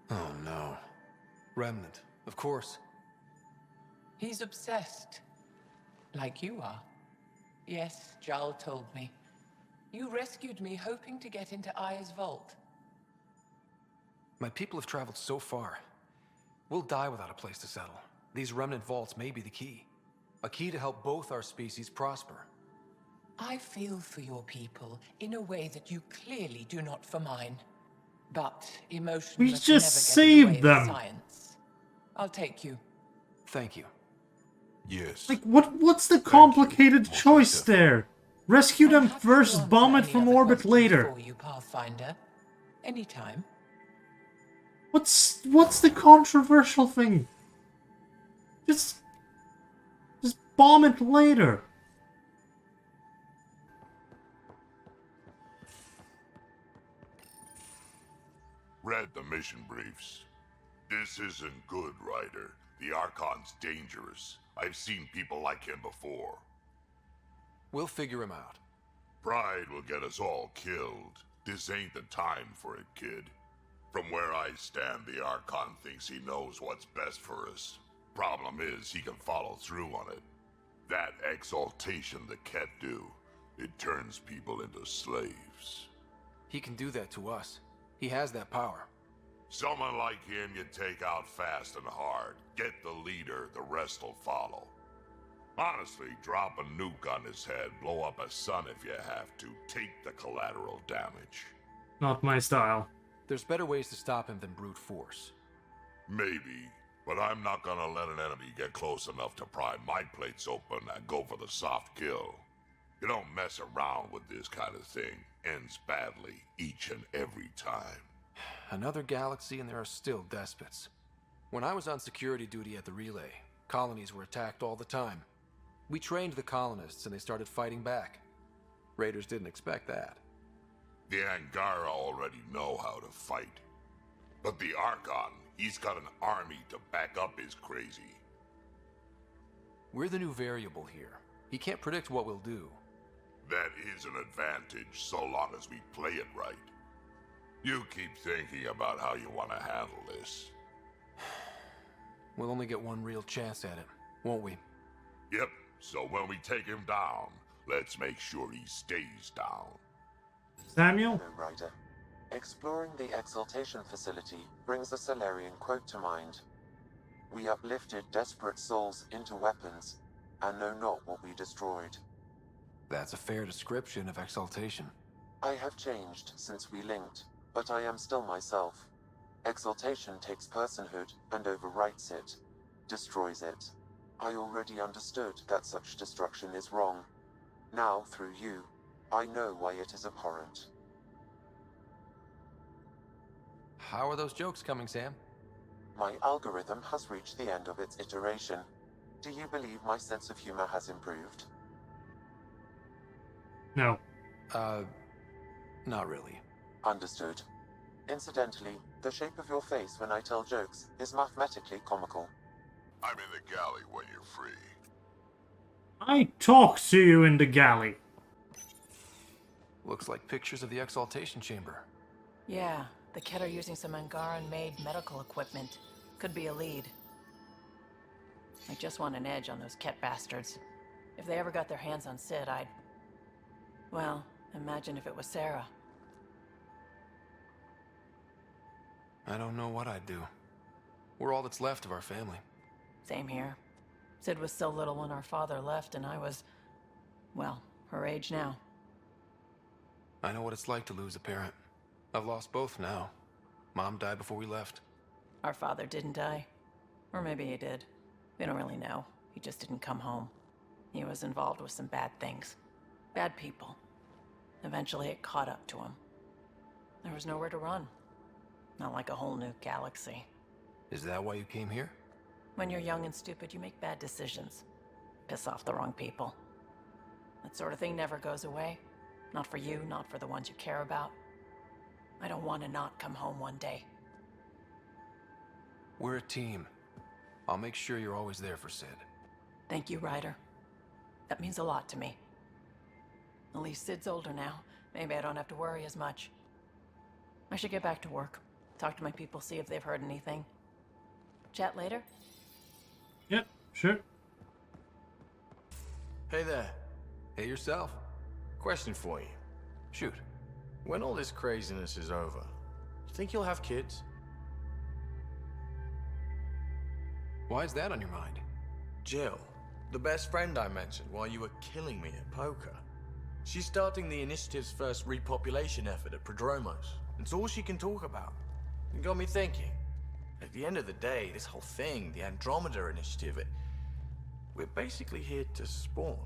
B: Oh no. Remnant, of course.
H: He's obsessed. Like you are. Yes, Jarl told me. You rescued me hoping to get into Aya's vault.
B: My people have traveled so far. We'll die without a place to settle. These remnant vaults may be the key. A key to help both our species prosper.
H: I feel for your people in a way that you clearly do not for mine. But emotion
C: We
H: must
C: just
H: never get in the way
C: saved
H: of
C: them.
H: science. I'll take you.
B: Thank you.
R: Yes.
C: Like, what's the complicated choice there? Rescue them first, bomb it from orbit later.
H: For you, Pathfinder. Anytime.
C: What's the controversial thing? Just bomb it later.
E: Read the mission briefs. This isn't good, Ryder. The Archon's dangerous. I've seen people like him before.
B: We'll figure him out.
E: Pride will get us all killed. This ain't the time for it, kid. From where I stand, the Archon thinks he knows what's best for us. Problem is, he can follow through on it. That exaltation the Ket do, it turns people into slaves.
B: He can do that to us. He has that power.
E: Someone like him you take out fast and hard. Get the leader, the rest will follow. Honestly, drop a nuke on his head, blow up a sun if you have to. Take the collateral damage.
C: Not my style.
B: There's better ways to stop him than brute force.
E: Maybe, but I'm not gonna let an enemy get close enough to pry my plates open and go for the soft kill. You don't mess around with this kind of thing. Ends badly, each and every time.
B: Another galaxy and there are still despots. When I was on security duty at the relay, colonies were attacked all the time. We trained the colonists and they started fighting back. Raiders didn't expect that.
E: The Angara already know how to fight. But the Archon, he's got an army to back up his crazy.
B: We're the new variable here. He can't predict what we'll do.
E: That is an advantage so long as we play it right. You keep thinking about how you want to handle this.
B: We'll only get one real chance at it, won't we?
E: Yep, so when we take him down, let's make sure he stays down.
C: Samuel?
F: Hello, Ryder. Exploring the Exaltation facility brings a Salarian quote to mind. We uplifted desperate souls into weapons, and know not what we destroyed.
B: That's a fair description of Exaltation.
F: I have changed since we linked, but I am still myself. Exaltation takes personhood and overwrites it, destroys it. I already understood that such destruction is wrong. Now, through you, I know why it is abhorrent.
B: How are those jokes coming, Sam?
F: My algorithm has reached the end of its iteration. Do you believe my sense of humor has improved?
C: No.
B: Not really.
F: Understood. Incidentally, the shape of your face when I tell jokes is mathematically comical.
E: I'm in the galley when you're free.
C: I talked to you in the galley.
B: Looks like pictures of the Exaltation Chamber.
T: Yeah, the Ket are using some Angaran-made medical equipment. Could be a lead. I just want an edge on those Ket bastards. If they ever got their hands on Sid, I'd... Well, imagine if it was Sarah.
B: I don't know what I'd do. We're all that's left of our family.
T: Same here. Sid was so little when our father left, and I was... well, her age now.
B: I know what it's like to lose a parent. I've lost both now. Mom died before we left.
T: Our father didn't die. Or maybe he did. We don't really know. He just didn't come home. He was involved with some bad things. Bad people. Eventually it caught up to him. There was nowhere to run. Not like a whole new galaxy.
B: Is that why you came here?
T: When you're young and stupid, you make bad decisions. Piss off the wrong people. That sort of thing never goes away. Not for you, not for the ones you care about. I don't want to not come home one day.
B: We're a team. I'll make sure you're always there for Sid.
T: Thank you, Ryder. That means a lot to me. At least Sid's older now. Maybe I don't have to worry as much. I should get back to work. Talk to my people, see if they've heard anything. Chat later?
C: Yep, sure.
L: Hey there.
B: Hey yourself.
L: Question for you.
B: Shoot.
L: When all this craziness is over, you think you'll have kids?
B: Why is that on your mind?
L: Jill, the best friend I mentioned while you were killing me at poker. She's starting the Initiative's first repopulation effort at Prodromos. It's all she can talk about. It got me thinking. At the end of the day, this whole thing, the Andromeda Initiative, we're basically here to spawn.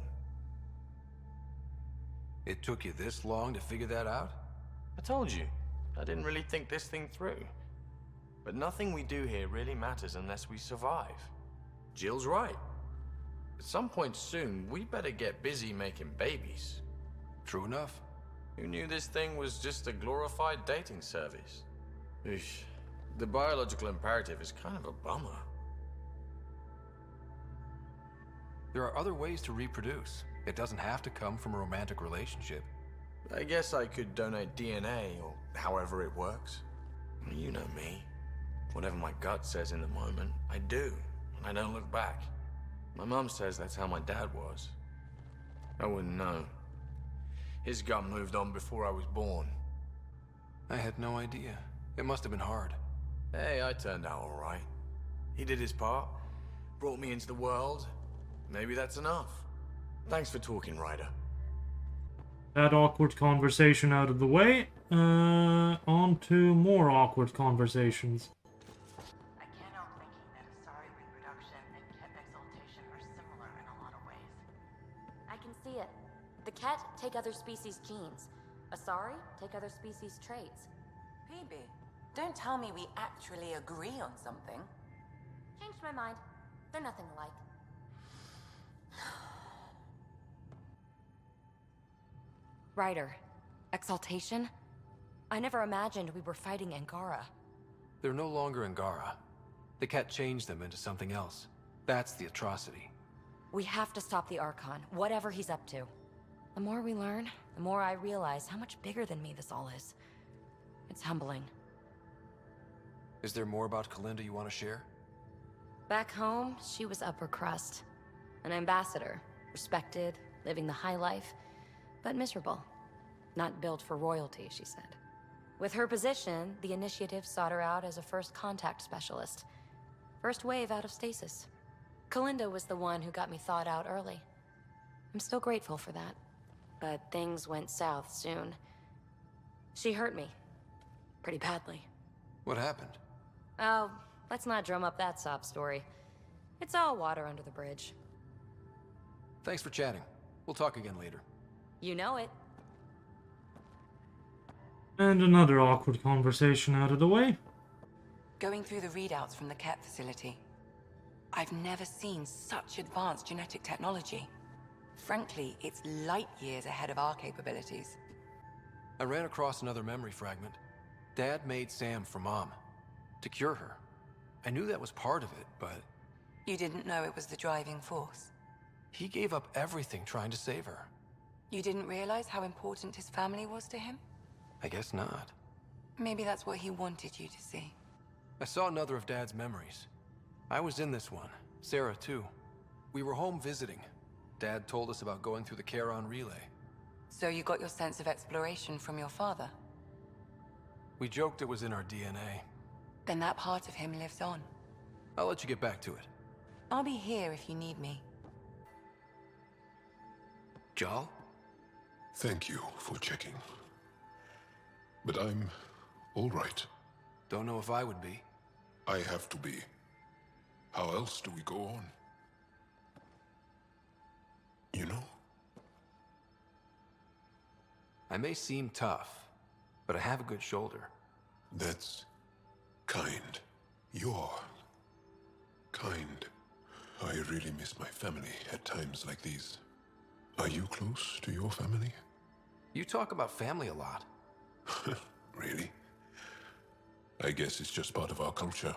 B: It took you this long to figure that out?
L: I told you, I didn't really think this thing through. But nothing we do here really matters unless we survive. Jill's right. At some point soon, we better get busy making babies.
B: True enough.
L: Who knew this thing was just a glorified dating service? Eesh. The biological imperative is kind of a bummer.
B: There are other ways to reproduce. It doesn't have to come from a romantic relationship.
L: I guess I could donate DNA, or however it works. You know me. Whatever my gut says in the moment, I do, and I don't look back. My mum says that's how my dad was. I wouldn't know. His gut moved on before I was born.
B: I had no idea. It must have been hard.
L: Hey, I turned out all right. He did his part, brought me into the world. Maybe that's enough. Thanks for talking, Ryder.
C: That awkward conversation out of the way. On to more awkward conversations.
O: I can't help thinking that Asari reproduction and Ket exaltation are similar in a lot of ways.
D: I can see it. The Ket take other species' genes. Asari take other species' traits.
O: PB, don't tell me we actually agree on something.
D: Changed my mind. They're nothing alike. Ryder. Exaltation? I never imagined we were fighting Angara.
B: They're no longer Angara. The Ket changed them into something else. That's the atrocity.
D: We have to stop the Archon, whatever he's up to. The more we learn, the more I realize how much bigger than me this all is. It's humbling.
B: Is there more about Kalinda you want to share?
D: Back home, she was upper crust. An ambassador, respected, living the high life, but miserable. Not built for royalty, she said. With her position, the initiative sought her out as a first contact specialist. First wave out of stasis. Kalinda was the one who got me thawed out early. I'm still grateful for that. But things went south soon. She hurt me. Pretty badly.
B: What happened?
D: Oh, let's not drum up that sob story. It's all water under the bridge.
B: Thanks for chatting. We'll talk again later.
D: You know it.
C: And another awkward conversation out of the way.
I: Going through the readouts from the Ket facility, I've never seen such advanced genetic technology. Frankly, it's light years ahead of our capabilities.
B: I ran across another memory fragment. Dad made Sam for Mom. To cure her. I knew that was part of it, but...
I: You didn't know it was the driving force?
B: He gave up everything trying to save her.
I: You didn't realize how important his family was to him?
B: I guess not.
I: Maybe that's what he wanted you to see.
B: I saw another of Dad's memories. I was in this one. Sarah, too. We were home visiting. Dad told us about going through the Charon relay.
I: So you got your sense of exploration from your father?
B: We joked it was in our DNA.
I: Then that part of him lives on.
B: I'll let you get back to it.
I: I'll be here if you need me.
B: Jal?
G: Thank you for checking. But I'm all right.
B: Don't know if I would be.
G: I have to be. How else do we go on? You know?
B: I may seem tough, but I have a good shoulder.
G: That's kind. You're kind. I really miss my family at times like these. Are you close to your family?
B: You talk about family a lot.
G: Really? I guess it's just part of our culture.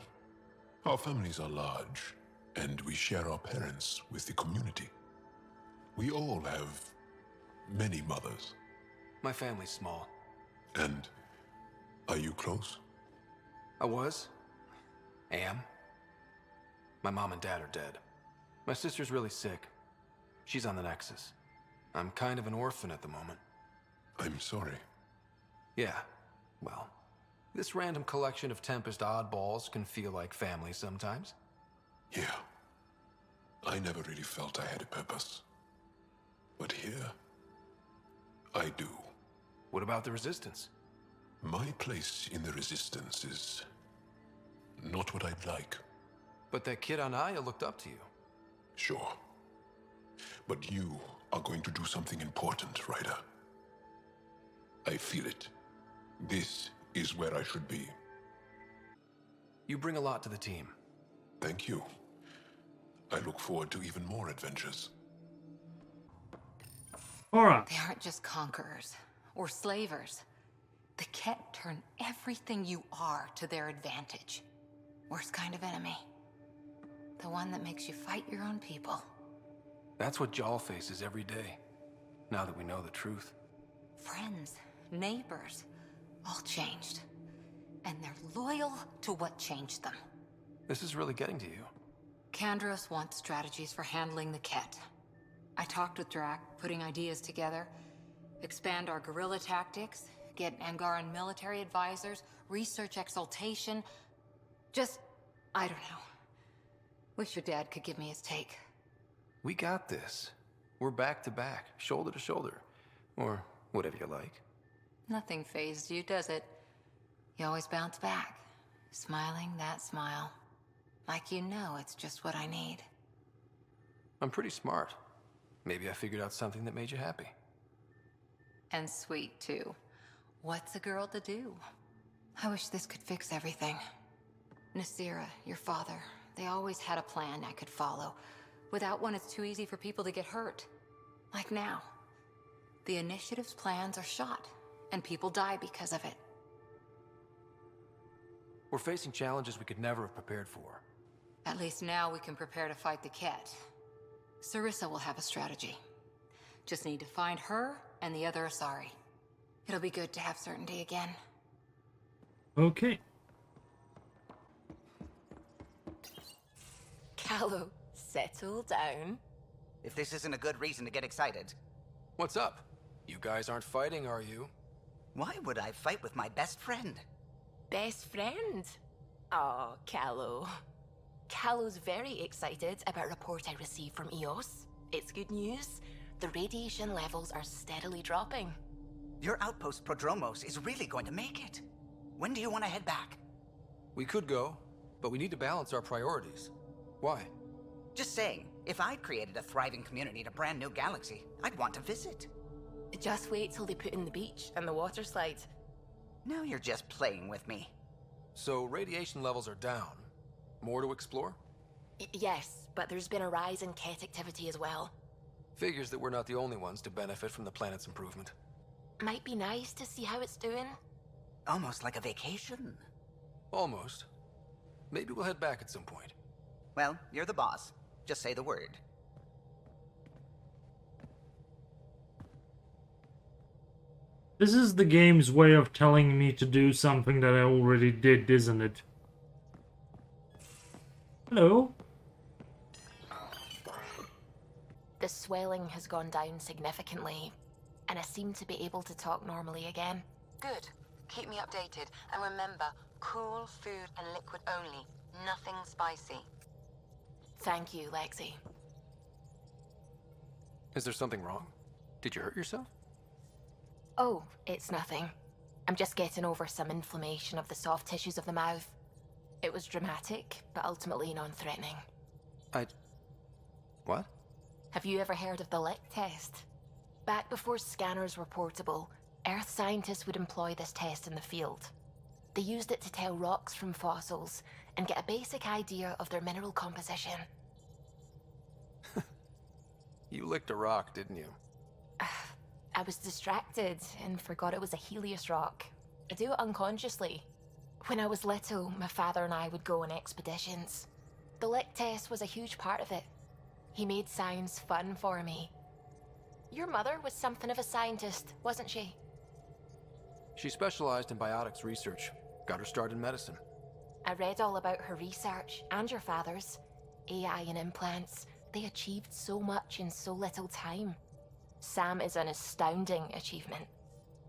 G: Our families are large, and we share our parents with the community. We all have many mothers.
B: My family's small.
G: And are you close?
B: I was. Am. My mom and dad are dead. My sister's really sick. She's on the Nexus. I'm kind of an orphan at the moment.
G: I'm sorry.
B: Yeah, well, this random collection of Tempest oddballs can feel like family sometimes.
G: Yeah. I never really felt I had a purpose. But here, I do.
B: What about the Resistance?
G: My place in the Resistance is not what I'd like.
B: But that kid on Aya looked up to you.
G: Sure. But you are going to do something important, Ryder. I feel it. This is where I should be.
B: You bring a lot to the team.
G: Thank you. I look forward to even more adventures.
C: Alright.
O: They aren't just conquerors or slavers. The Ket turn everything you are to their advantage. Worst kind of enemy. The one that makes you fight your own people.
B: That's what Jal faces every day, now that we know the truth.
O: Friends, neighbors, all changed. And they're loyal to what changed them.
B: This is really getting to you.
O: Kandros wants strategies for handling the Ket. I talked with Drac, putting ideas together. Expand our guerrilla tactics, get Angaran military advisors, research exaltation. Just, I don't know. Wish your dad could give me his take.
B: We got this. We're back to back, shoulder to shoulder. Or whatever you like.
O: Nothing fazed you, does it? You always bounce back, smiling that smile. Like you know it's just what I need.
B: I'm pretty smart. Maybe I figured out something that made you happy.
O: And sweet, too. What's a girl to do? I wish this could fix everything. Nasira, your father, they always had a plan I could follow. Without one, it's too easy for people to get hurt. Like now. The Initiative's plans are shot, and people die because of it.
B: We're facing challenges we could never have prepared for.
O: At least now we can prepare to fight the Ket. Sarissa will have a strategy. Just need to find her and the other Asari. It'll be good to have certainty again.
C: Okay.
D: Callow, settle down.
A: If this isn't a good reason to get excited.
B: What's up? You guys aren't fighting, are you?
A: Why would I fight with my best friend?
D: Best friend? Oh, Callow. Callow's very excited about a report I received from EOS. It's good news. The radiation levels are steadily dropping.
A: Your outpost Prodromos is really going to make it. When do you want to head back?
B: We could go, but we need to balance our priorities. Why?
A: Just saying, if I created a thriving community in a brand new galaxy, I'd want to visit.
D: Just wait till they put in the beach and the water slide.
A: Now you're just playing with me.
B: So radiation levels are down. More to explore?
D: Yes, but there's been a rise in Ket activity as well.
B: Figures that we're not the only ones to benefit from the planet's improvement.
D: Might be nice to see how it's doing.
A: Almost like a vacation.
B: Almost. Maybe we'll head back at some point.
A: Well, you're the boss. Just say the word.
C: This is the game's way of telling me to do something that I already did, isn't it? Hello?
D: The swelling has gone down significantly, and I seem to be able to talk normally again.
I: Good. Keep me updated. And remember, cool food and liquid only. Nothing spicy.
D: Thank you, Lexi.
B: Is there something wrong? Did you hurt yourself?
D: Oh, it's nothing. I'm just getting over some inflammation of the soft tissues of the mouth. It was dramatic, but ultimately non-threatening.
B: What?
D: Have you ever heard of the Lick test? Back before scanners were portable, Earth scientists would employ this test in the field. They used it to tell rocks from fossils and get a basic idea of their mineral composition.
B: You licked a rock, didn't you?
D: I was distracted and forgot it was a Helios rock. I do it unconsciously. When I was little, my father and I would go on expeditions. The Lick test was a huge part of it. He made science fun for me. Your mother was something of a scientist, wasn't she?
B: She specialized in biotics research. Got her start in medicine.
D: I read all about her research, and your father's. AI and implants. They achieved so much in so little time. Sam is an astounding achievement.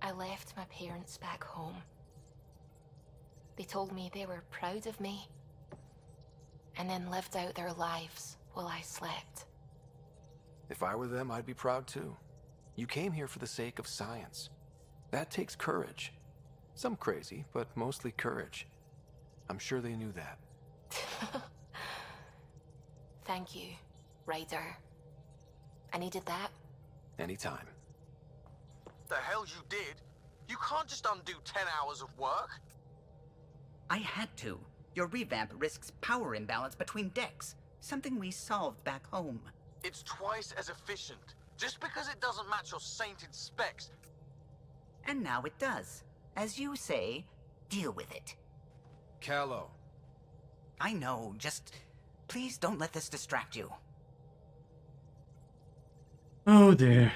D: I left my parents back home. They told me they were proud of me, and then lived out their lives while I slept.
B: If I were them, I'd be proud too. You came here for the sake of science. That takes courage. Some crazy, but mostly courage. I'm sure they knew that.
D: Thank you, Ryder. I needed that.
B: Anytime.
M: The hell you did? You can't just undo 10 hours of work.
A: I had to. Your revamp risks power imbalance between decks. Something we solved back home.
M: It's twice as efficient. Just because it doesn't match your sainted specs.
A: And now it does. As you say, deal with it.
B: Callow.
A: I know, just... please don't let this distract you.
C: Oh dear.